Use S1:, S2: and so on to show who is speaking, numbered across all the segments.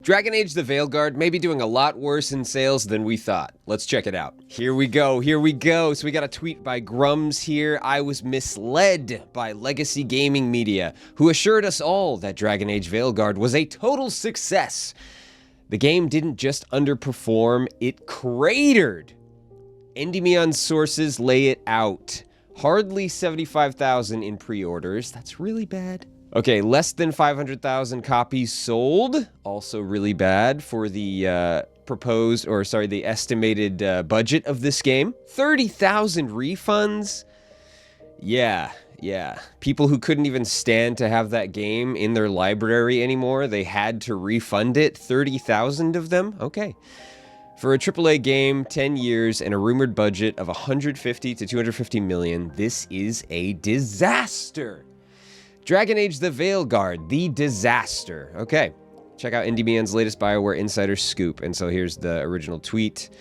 S1: Dragon Age the Veilguard may be doing a lot worse in sales than we thought. Let's check it out. Here we go. So we got a tweet by Grums here. I was misled by Legacy Gaming Media, who assured us all that Dragon Age Veilguard was a total success. The game didn't just underperform, it cratered. Endymion sources lay it out. Hardly 75,000 in pre-orders. That's really bad. Okay, less than 500,000 copies sold. Also really bad for the the estimated budget of this game. 30,000 refunds. Yeah. People who couldn't even stand to have that game in their library anymore, they had to refund it. 30,000 of them? Okay. For a AAA game, 10 years, and a rumored budget of 150 to 250 million, this is a disaster. Dragon Age the Veilguard, the disaster. Okay, check out Endymion's latest BioWare Insider Scoop. And so here's the original tweet,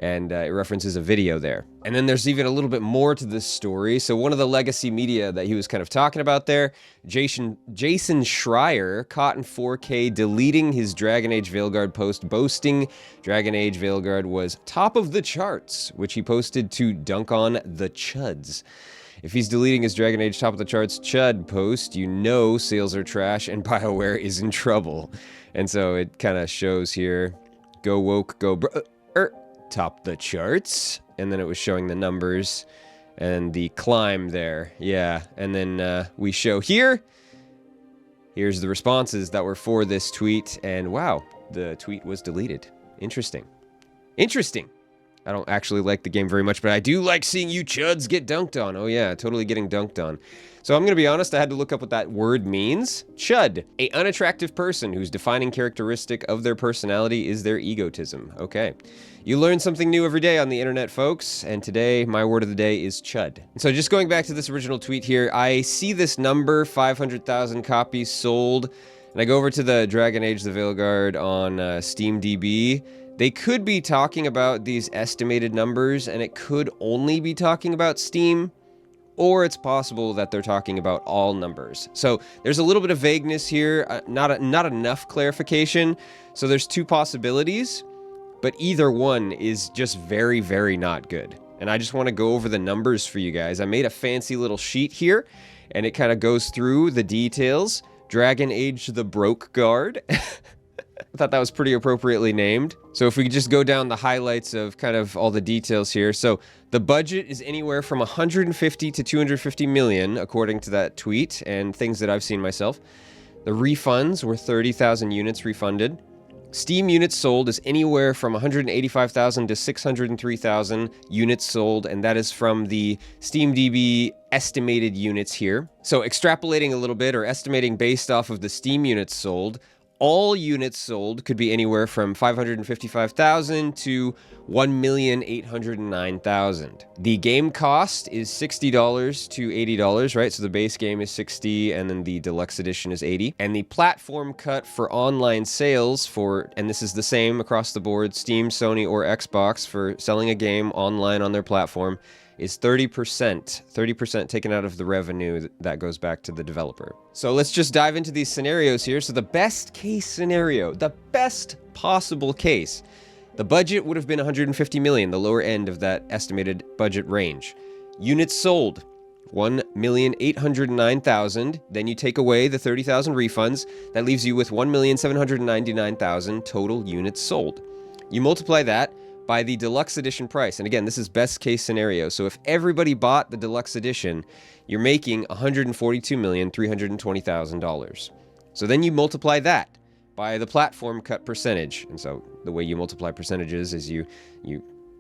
S1: and it references a video there. And then there's even a little bit more to this story. So one of the legacy media that he was kind of talking about there, Jason Schreier, caught in 4K deleting his Dragon Age Veilguard post, boasting Dragon Age Veilguard was top of the charts, which he posted to dunk on the chuds. If he's deleting his Dragon Age top of the charts chud post, you know sales are trash and BioWare is in trouble. And so it kind of shows here, go woke, go top the charts. And then it was showing the numbers and the climb there. Yeah, and then we show here. Here's the responses that were for this tweet. And wow, the tweet was deleted. Interesting. I don't actually like the game very much, but I do like seeing you chuds get dunked on. Oh yeah, totally getting dunked on. So I'm going to be honest, I had to look up what that word means. Chud, a unattractive person whose defining characteristic of their personality is their egotism. Okay. You learn something new every day on the internet, folks, and today my word of the day is chud. So just going back to this original tweet here, I see this number, 500,000 copies sold, and I go over to the Dragon Age the Veilguard on SteamDB. They could be talking about these estimated numbers, and it could only be talking about Steam, or it's possible that they're talking about all numbers. So there's a little bit of vagueness here, not enough clarification. So there's two possibilities, but either one is just very, very not good. And I just want to go over the numbers for you guys. I made a fancy little sheet here, and it kind of goes through the details. Dragon Age the Broke Guard. I thought that was pretty appropriately named. So if we could just go down the highlights of kind of all the details here. So the budget is anywhere from 150 to 250 million, according to that tweet and things that I've seen myself. The refunds were 30,000 units refunded. Steam units sold is anywhere from 185,000 to 603,000 units sold, and that is from the SteamDB estimated units here. So extrapolating a little bit, or estimating based off of the Steam units sold, all units sold could be anywhere from 555,000 to 1,809,000. The game cost is $60 to $80, right? So the base game is $60 and then the deluxe edition is $80. And the platform cut for online sales and this is the same across the board, Steam, Sony, or Xbox, for selling a game online on their platform, is 30%. 30% taken out of the revenue that goes back to the developer. So let's just dive into these scenarios here. So the best case scenario, the best possible case, the budget would have been 150 million, the lower end of that estimated budget range. Units sold, 1,809,000. Then you take away the 30,000 refunds. That leaves you with 1,799,000 total units sold. You multiply that by the deluxe edition price. And again, this is best case scenario. So if everybody bought the deluxe edition, you're making $142,320,000. So then you multiply that by the platform cut percentage. And so the way you multiply percentages is you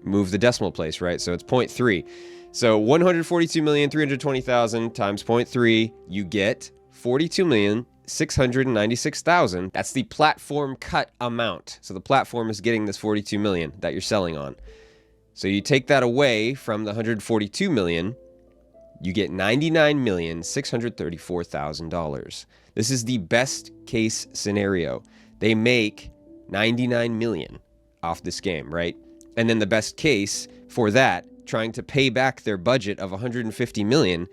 S1: move the decimal place, right? So it's 0.3. So 142,320,000 times 0.3, you get 42,696,000. That's the platform cut amount. So the platform is getting this 42 million that you're selling on. So you take that away from the 142 million, you get $99,634,000. This is the best case scenario. They make 99 million off this game, right? And then the best case for that, trying to pay back their budget of 150 million,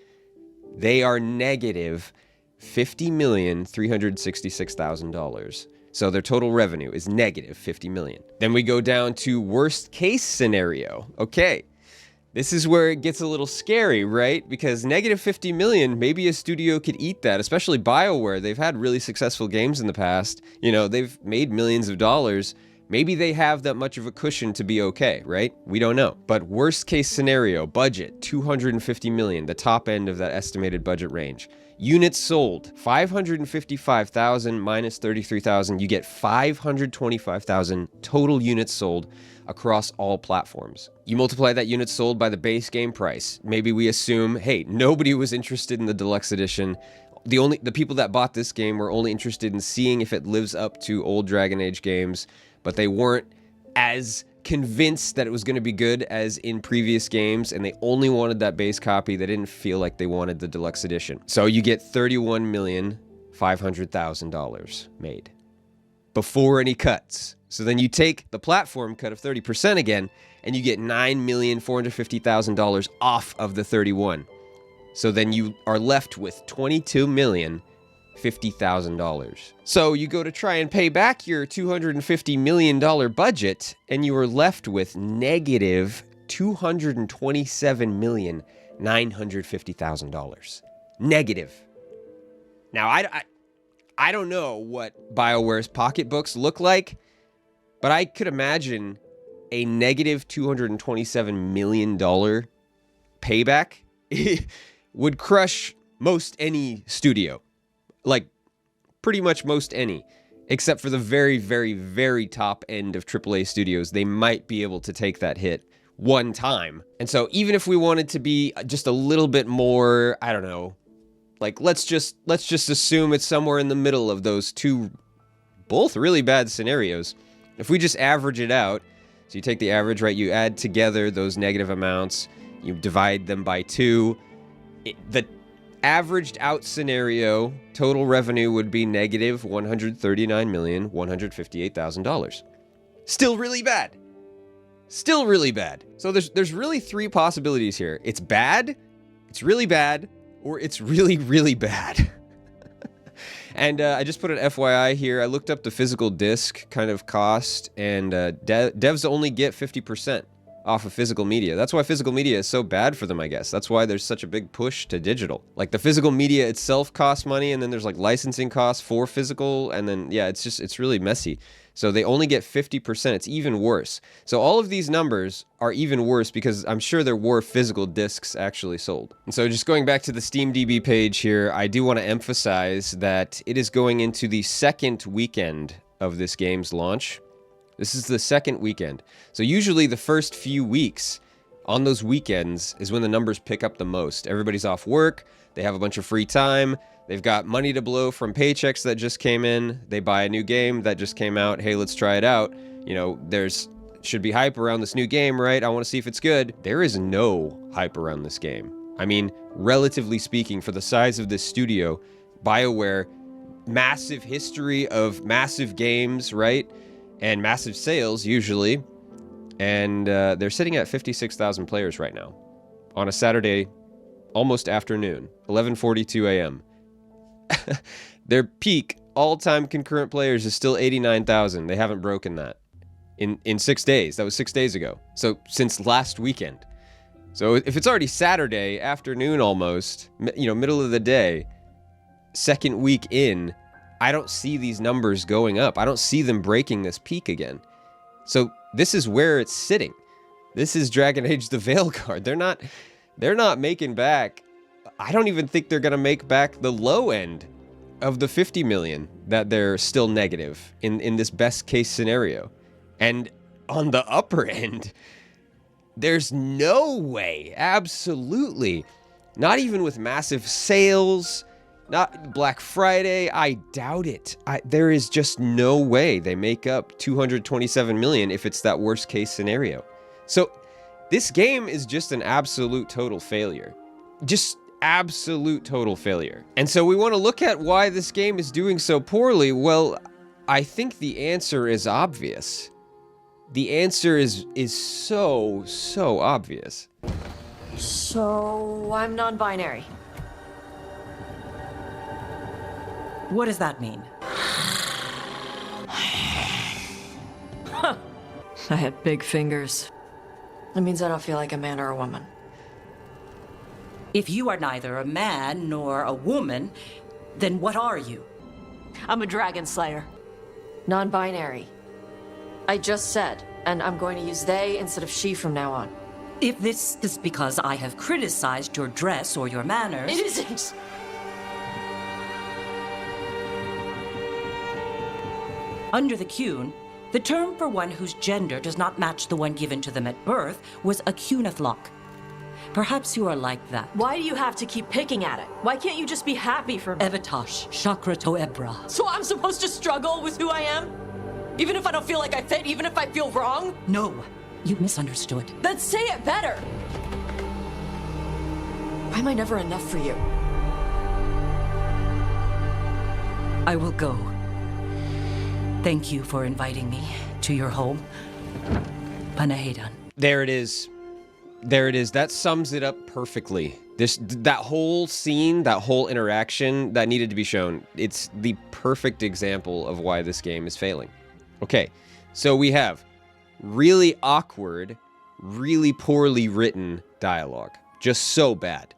S1: they are negative $50,366,000. So their total revenue is negative 50 million. Then we go down to worst case scenario. Okay, this is where it gets a little scary, right? Because negative 50 million, maybe a studio could eat that, especially BioWare. They've had really successful games in the past. You know, they've made millions of dollars. Maybe they have that much of a cushion to be okay, right? We don't know. But worst case scenario, budget, 250 million, the top end of that estimated budget range. Units sold, 555,000 minus 33,000. You get 525,000 total units sold across all platforms. You multiply that units sold by the base game price. Maybe we assume, hey, nobody was interested in the deluxe edition. The people that bought this game were only interested in seeing if it lives up to old Dragon Age games, but they weren't as convinced that it was going to be good as in previous games, and they only wanted that base copy. They didn't feel like they wanted the deluxe edition. So you get $31,500,000 made before any cuts. So then you take the platform cut of 30% again, and you get $9,450,000 off of the 31. So then you are left with $22,050,000. So you go to try and pay back your $250 million budget, and you are left with negative $227,950,000. Negative. Now, I don't know what BioWare's pocketbooks look like, but I could imagine a negative $227 million payback would crush most any studio. Like, pretty much most any. Except for the very, very, very top end of AAA studios. They might be able to take that hit one time. And so even if we wanted to be just a little bit more, I don't know, like let's just assume it's somewhere in the middle of those two, both really bad scenarios. If we just average it out, so you take the average, right, you add together those negative amounts, you divide them by 2, the averaged out scenario, total revenue would be negative $139,158,000. Still really bad. Still really bad. So there's really 3 possibilities here. It's bad, it's really bad, or it's really, really bad. And I just put an FYI here. I looked up the physical disc kind of cost, and devs only get 50% off of physical media. That's why physical media is so bad for them, I guess. That's why there's such a big push to digital. Like, the physical media itself costs money, and then there's like licensing costs for physical, and then, yeah, it's really messy. So they only get 50%. It's even worse. So all of these numbers are even worse because I'm sure there were physical discs actually sold. And so just going back to the SteamDB page here, I do want to emphasize that it is going into the second weekend of this game's launch. This is the second weekend. So usually the first few weeks on those weekends is when the numbers pick up the most. Everybody's off work. They have a bunch of free time. They've got money to blow from paychecks that just came in. They buy a new game that just came out. Hey, let's try it out. You know, should be hype around this new game, right? I want to see if it's good. There is no hype around this game. I mean, relatively speaking, for the size of this studio, BioWare, massive history of massive games, right? And massive sales, usually. And they're sitting at 56,000 players right now on a Saturday, almost afternoon, 11:42 a.m. Their peak all-time concurrent players is still 89,000. They haven't broken that in 6 days. That was 6 days ago. So since last weekend. So if it's already Saturday afternoon almost, you know, middle of the day, second week in, I don't see these numbers going up. I don't see them breaking this peak again. So this is where it's sitting. This is Dragon Age the Veilguard. They're not making back. I don't even think they're going to make back the low end of the 50 million that they're still negative in this best case scenario. And on the upper end, there's no way, absolutely, not even with massive sales, not Black Friday, I doubt it. There is just no way they make up 227 million if it's that worst case scenario. So this game is just an absolute total failure. Just absolute total failure. And so we want to look at why this game is doing so poorly. Well, I think the answer is obvious. The answer is so obvious.
S2: So, I'm non-binary.
S3: What does that mean?
S2: I had big fingers. That means I don't feel like a man or a woman.
S3: If you are neither a man nor a woman, then what are you?
S2: I'm a dragon slayer. Non-binary. I just said, and I'm going to use they instead of she from now on.
S3: If this is because I have criticized your dress or your manners...
S2: It isn't!
S3: Under the Cune, the term for one whose gender does not match the one given to them at birth was a Cunethlok. Perhaps you are like that.
S2: Why do you have to keep picking at it? Why can't you just be happy for me?
S3: Evatosh, Chakra Toebra.
S2: So I'm supposed to struggle with who I am? Even if I don't feel like I fit, even if I feel wrong?
S3: No, you misunderstood.
S2: Then say it better! Why am I never enough for you?
S3: I will go. Thank you for inviting me to your home. Panahedan.
S1: There it is. There it is. That sums it up perfectly. That whole scene, that whole interaction, that needed to be shown. It's the perfect example of why this game is failing. Okay, so we have really awkward, really poorly written dialogue. Just so bad.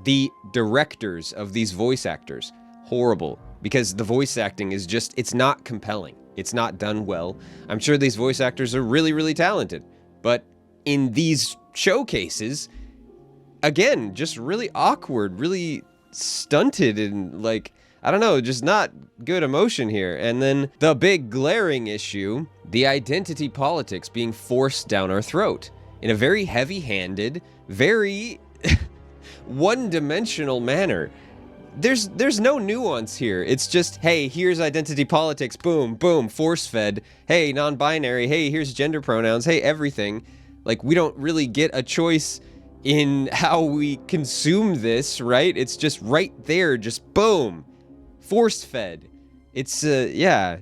S1: The directors of these voice actors, horrible. Because the voice acting is just, it's not compelling. It's not done well. I'm sure these voice actors are really, really talented. But in these showcases, again, just really awkward, really stunted, and like, I don't know, just not good emotion here. And then the big glaring issue, the identity politics being forced down our throat in a very heavy-handed, very one-dimensional manner. There's no nuance here. It's just, hey, here's identity politics, boom, boom, force-fed. Hey, non-binary, hey, here's gender pronouns, hey, everything. Like, we don't really get a choice in how we consume this, right? It's just right there, just boom, force-fed. It's, yeah.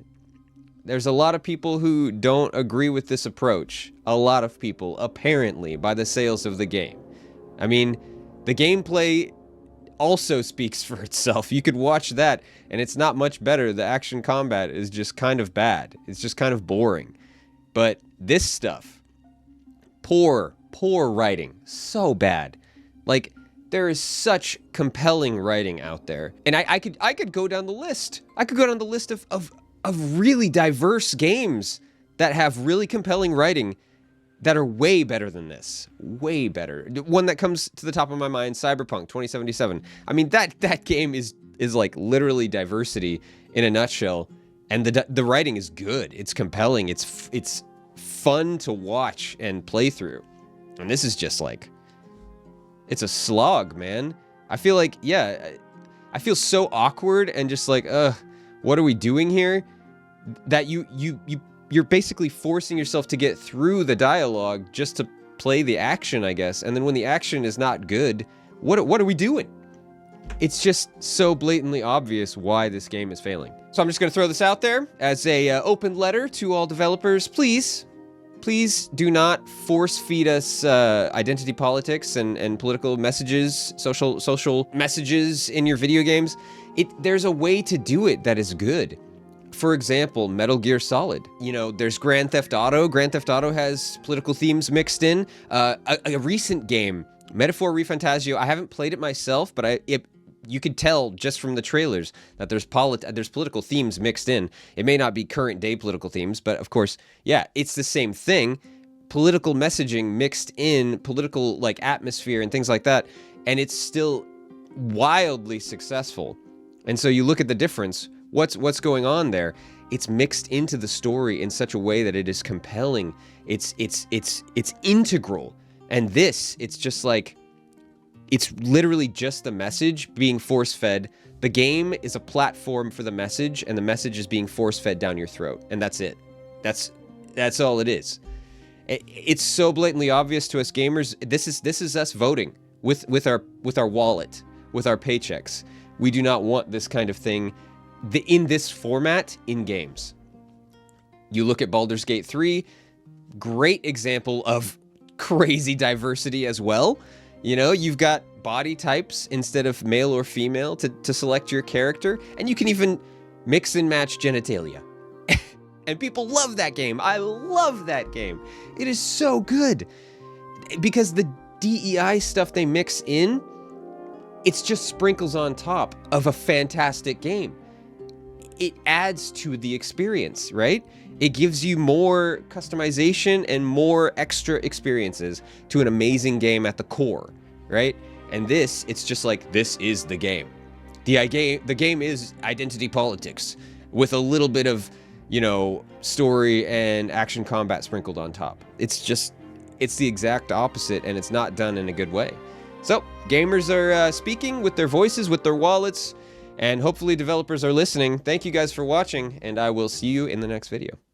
S1: There's a lot of people who don't agree with this approach. A lot of people, apparently, by the sales of the game. I mean, the gameplay also speaks for itself. You could watch that, and it's not much better. The action combat is just kind of bad. It's just kind of boring. But this stuff, poor writing. So bad. Like, there is such compelling writing out there. And I could go down the list. I could go down the list of really diverse games that have really compelling writing that are way better than this. Way better. One that comes to the top of my mind, Cyberpunk 2077. I mean, that game is like literally diversity in a nutshell, and the writing is good. It's compelling. It's fun to watch and play through. And this is just like, it's a slog, man. I feel like, yeah, I feel so awkward and just like, what are we doing here? That you're basically forcing yourself to get through the dialogue just to play the action, I guess. And then when the action is not good, what are we doing? It's just so blatantly obvious why this game is failing. So I'm just going to throw this out there as a open letter to all developers. Please do not force feed us identity politics and political messages, social messages in your video games. There's a way to do it that is good. For example, Metal Gear Solid. You know, there's Grand Theft Auto. Grand Theft Auto has political themes mixed in. A recent game, Metaphor ReFantazio, I haven't played it myself, but you could tell just from the trailers that there's political themes mixed in. It may not be current day political themes, but of course, yeah, it's the same thing. Political messaging mixed in, political like atmosphere and things like that, and it's still wildly successful. And so you look at the difference. What's going on there? It's mixed into the story in such a way that it is compelling. It's integral. And it's just like, it's literally just the message being force-fed. The game is a platform for the message, and the message is being force-fed down your throat. And that's it. That's all it is. It's so blatantly obvious to us gamers. This is us voting with our wallet, with our paychecks. We do not want this kind of thing in this format in games. You look at Baldur's Gate 3, great example of crazy diversity as well. You know, you've got body types instead of male or female to select your character, and you can even mix and match genitalia. And people love that game. I love that game. It is so good. Because the DEI stuff they mix in, it's just sprinkles on top of a fantastic game. It adds to the experience, right? It gives you more customization and more extra experiences to an amazing game at the core, right? And this, it's just like, this is the game. The game is identity politics with a little bit of, you know, story and action combat sprinkled on top. It's the exact opposite, and it's not done in a good way. So, gamers are speaking with their voices, with their wallets, and hopefully developers are listening. Thank you guys for watching, and I will see you in the next video.